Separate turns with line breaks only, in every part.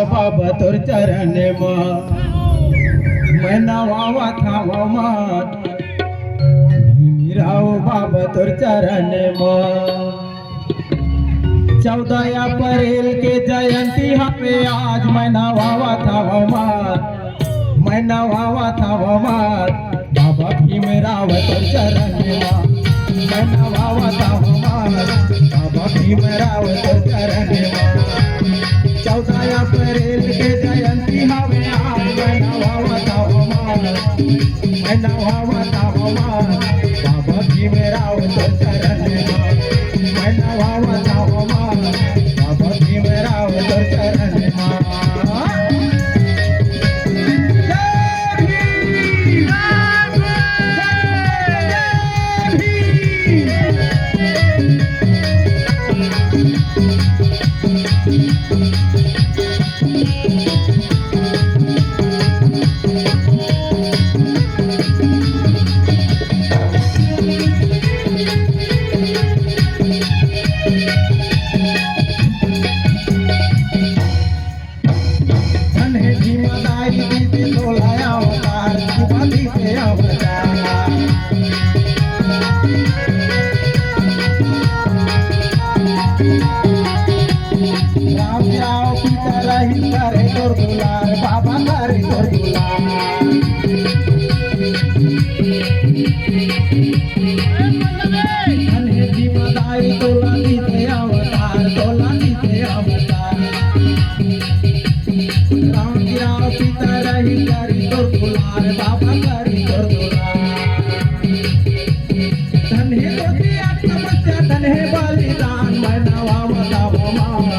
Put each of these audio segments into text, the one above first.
बाबा तोर चरण मैं नवावा थावा मान राव बाबा तोर चरण 14 अप्रैल के जयंती हमें आज मैं नवावा थावा मान बाबा भीमराव तोर चरण मैं नवावा थावा मान बाबा भीमराव तोर चरण 14 अप्रैल के जयंती हमें आज मैं नवावा थावा मान बाबा भीमराव तोर चरण मैं नवावा थावा मान बाबा भीमराव तोर चरण बाबा करे तोर दुलार धन्य जिम्मेदारी तोला दीते अवतार राम गिराव पिता रही करी तोर दुलार बाबा करी तोर दुलार धन्य तोतिया तपस्या धन्य बलिदान मैं नवावा थावा मान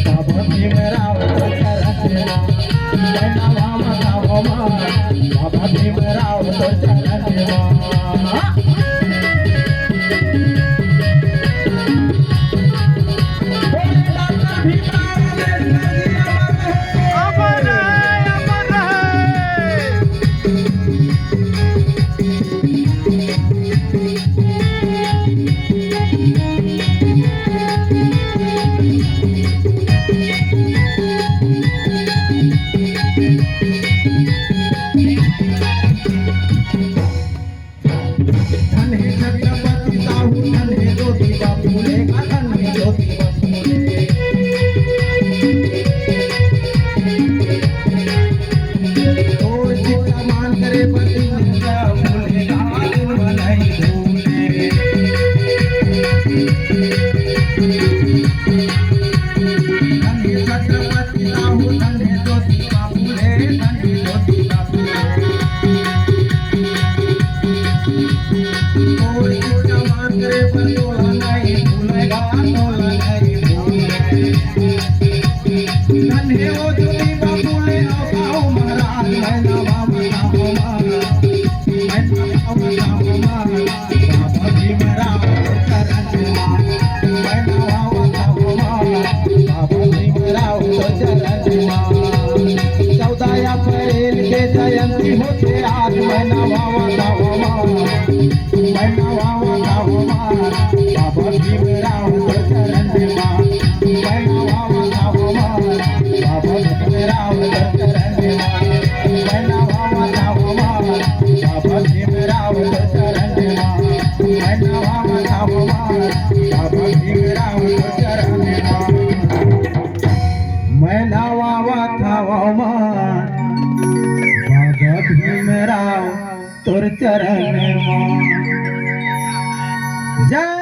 बाबा भीमराव तोर चरण मैं नवावा थावा मान बाबा भीमराव तोर चरण जयंती होते आज मैं नवावा थावा मान बाबा भीमराव तोर चरण मैं नवावा थावा मान बाबा भीमराव तोर चरण मैं नवावा थावा मान बाबा भीमराव तोर चरण मैं नवावा थावा मान बाबा भीमराव तोर चरण मैं नवावा थावा मान भीमराव तोर चरण जय।